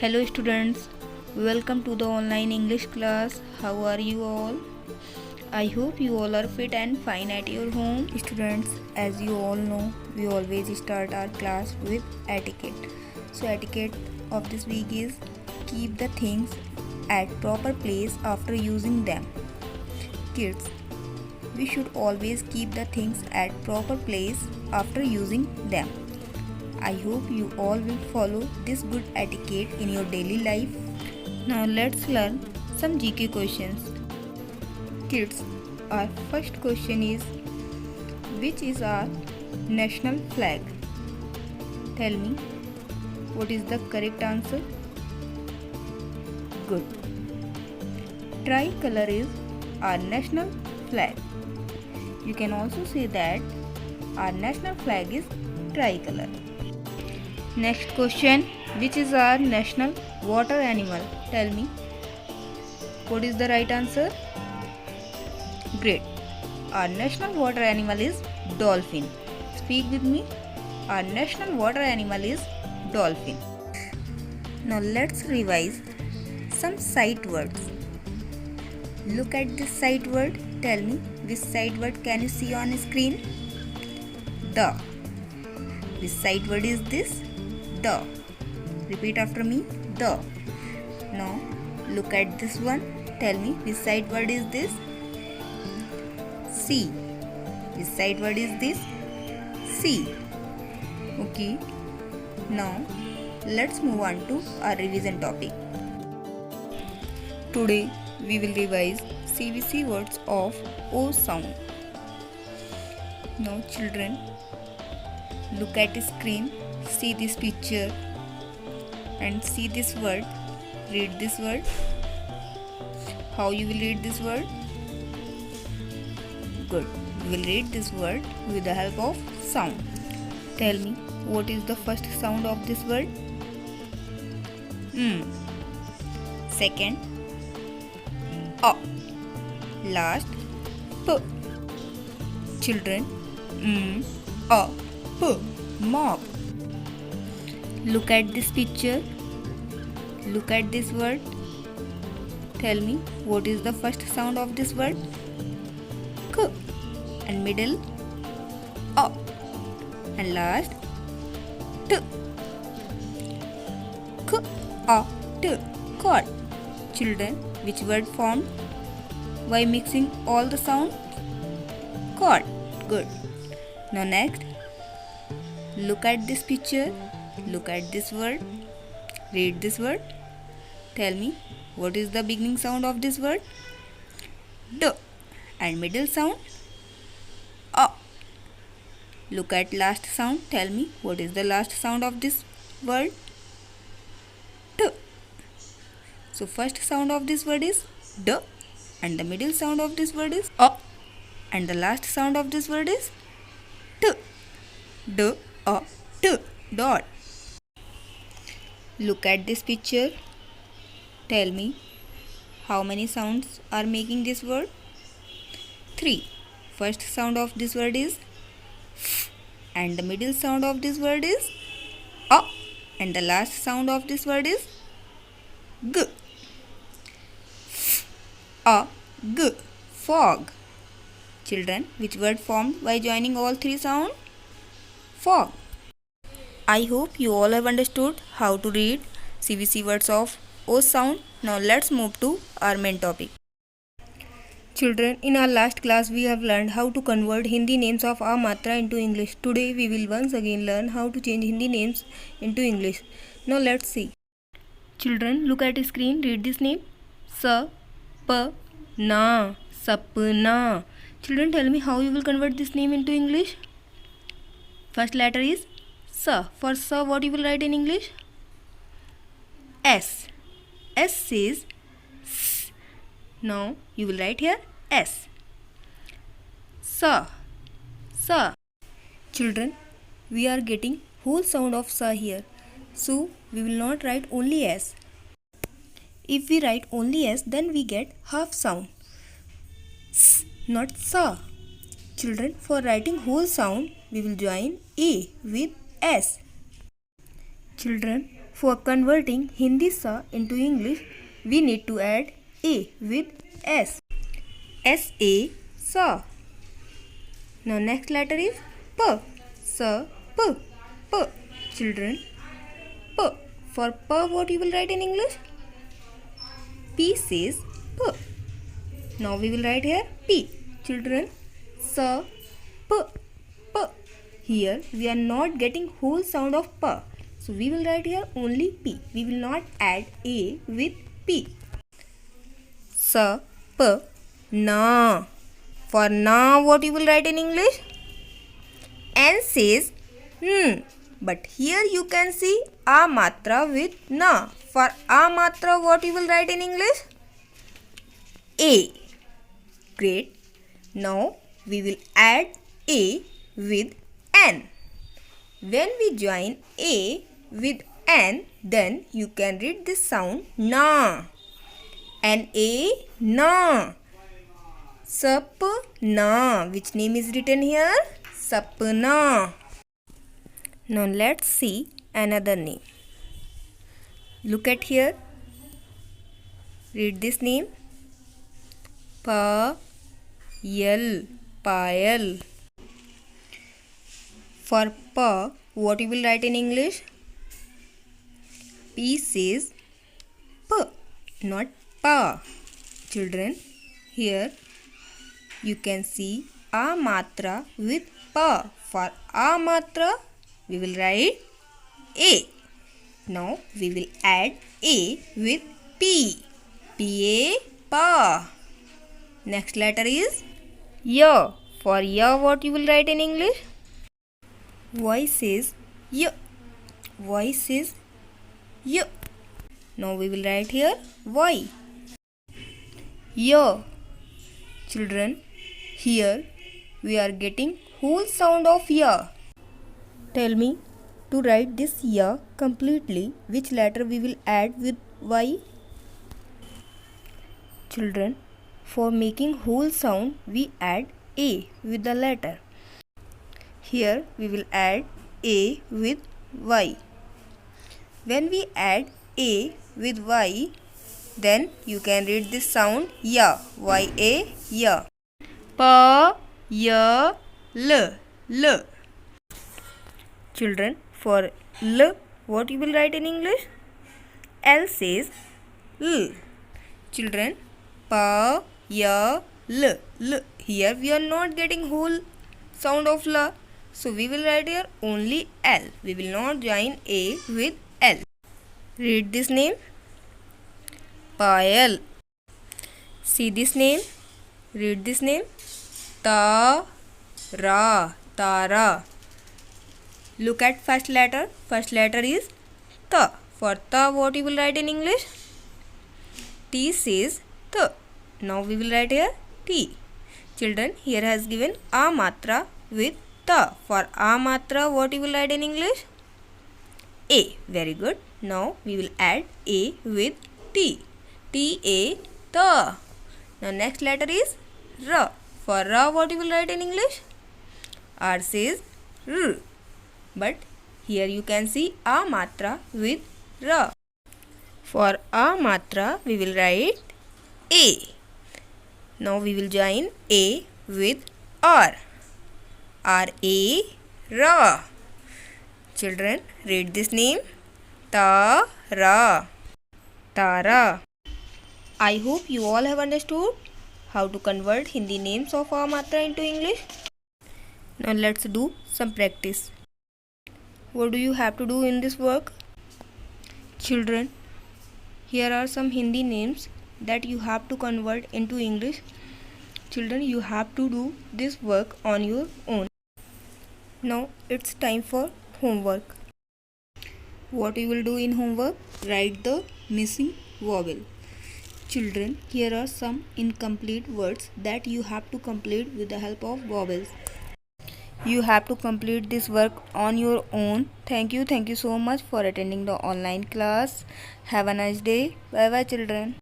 Hello students, welcome to the online English class. How are you all? I hope you all are fit and fine at your home. Students, as you all know, we always start our class with etiquette. So etiquette of this week is keep the things at proper place after using them. Kids, we should always keep the things at proper place after using them. I hope you all will follow this good etiquette in your daily life. Now let's learn some GK questions. Kids, our first question is, which is our national flag? Tell me, what is the correct answer? Good. Tricolor is our national flag. You can also say that our national flag is tricolor. Next question, which is our national water animal? Tell me, what is the right answer? Great. Our national water animal is dolphin. Speak with me. Our national water animal is dolphin. Now let's revise some sight words. Look at this sight word. Tell me, which sight word can you see on screen? The. Which sight word is this? The. Repeat after me. The. Now look at this one. Tell me, which sight word is this? See. Which sight word is this? See. Okay. Now let's move on to our revision topic. Today we will revise CVC words of O sound. Now children, look at the screen, see this picture and see this word. Read this word. How you will read this word? Good. You will read this word with the help of sound. Tell me, what is the first sound of this word? Second, A. Last, P. Children, A, P. Mop. Look at this picture. Look at this word. Tell me, what is the first sound of this word? K. And middle, A. And last, T. K, A, T. Caught. Children, which word formed by mixing all the sounds? Caught. Good. Now next, look at this picture. Look at this word. Read this word. Tell me, what is the beginning sound of this word? D. And middle sound? A. Look at last sound. Tell me, what is the last sound of this word? T. So first sound of this word is D. And the middle sound of this word is A. And the last sound of this word is T. D, A, T. Dot. Look at this picture. Tell me, how many sounds are making this word? 3. First sound of this word is F. And the middle sound of this word is A. And the last sound of this word is G. F, A, G. Fog. Children, which word formed by joining all three sounds? Fog. I hope you all have understood how to read CVC words of O sound. Now let's move to our main topic. Children, in our last class we have learned how to convert Hindi names of A Matra into English. Today we will once again learn how to change Hindi names into English. Now let's see. Children, look at the screen. Read this name. Sa, Pa, Na, Sapna. Children, tell me how you will convert this name into English. First letter is Sa. For Sa, what you will write in English? S. S is S. Now you will write here S. Sa. Sa. Children, we are getting whole sound of Sa here. So we will not write only S. If we write only S, then we get half sound. S, not Sa. Children, for writing whole sound, we will join A with S. Children, For converting Hindi sa into English, we need to add a with s. S-A, sa. Now next letter is p. Sa, p. P. Children, p. For p, what you will write in English? P says p. Now we will write here p. Children, sa, p. P. Here we are not getting whole sound of p. So we will write here only p. We will not add a with p. Sa, p. Na. For na, what you will write in English? N says but here you can see a matra with na. For a matra, what you will write in English? A. Great. Now we will add a with n. When we join a with n, then you can read this sound na. N-A, na. Sapna. Which name is written here? Sapna. Now let's see another name. Look at here. Read this name. Payal. Payal. For pa, what you will write in English? P says p, not pa. Children, here you can see a matra with pa. For a matra, we will write a. Now we will add a with p. P-A, pa. Next letter is ya. For ya, what you will write in English? Y says ya. Y says ya. Now we will write here y. Ya. Children, here we are getting whole sound of ya. Tell me, to write this ya completely, which letter we will add with y? Children, for making whole sound, we add a with the letter. Here we will add a with y. When we add a with y, then you can read this sound ya. Y-A, ya. Pa, ya, l. L. Children, for l, what you will write in English? L says l. Children, pa, ya, l. L. Here we are not getting whole sound of la. So we will write here only L. We will not join A with L. Read this name. Payal. See this name. Read this name. Ta-ra. Tara. Look at first letter. First letter is ta. For ta, what you will write in English? T says ta. Now we will write here T. Children, here has given a matra with ta. For a matra, what you will write in English? A. Very good. Now we will add a with T. T-A, ta. Now next letter is ra. For ra, what you will write in English? R says r. But here you can see a matra with ra. For a matra, we will write A. Now we will join A with R. R-A, ra. Children, read this name. Ta-ra. Tara. I hope you all have understood how to convert Hindi names of a matra into English. Now let's do some practice. What do you have to do in this work? Children, here are some Hindi names that you have to convert into English. Children, you have to do this work on your own. Now it's time for homework. What you will do in homework? Write the missing vowel. Children, here are some incomplete words that you have to complete with the help of vowels. You have to complete this work on your own. Thank you so much for attending the online class. Have a nice day. Bye bye children.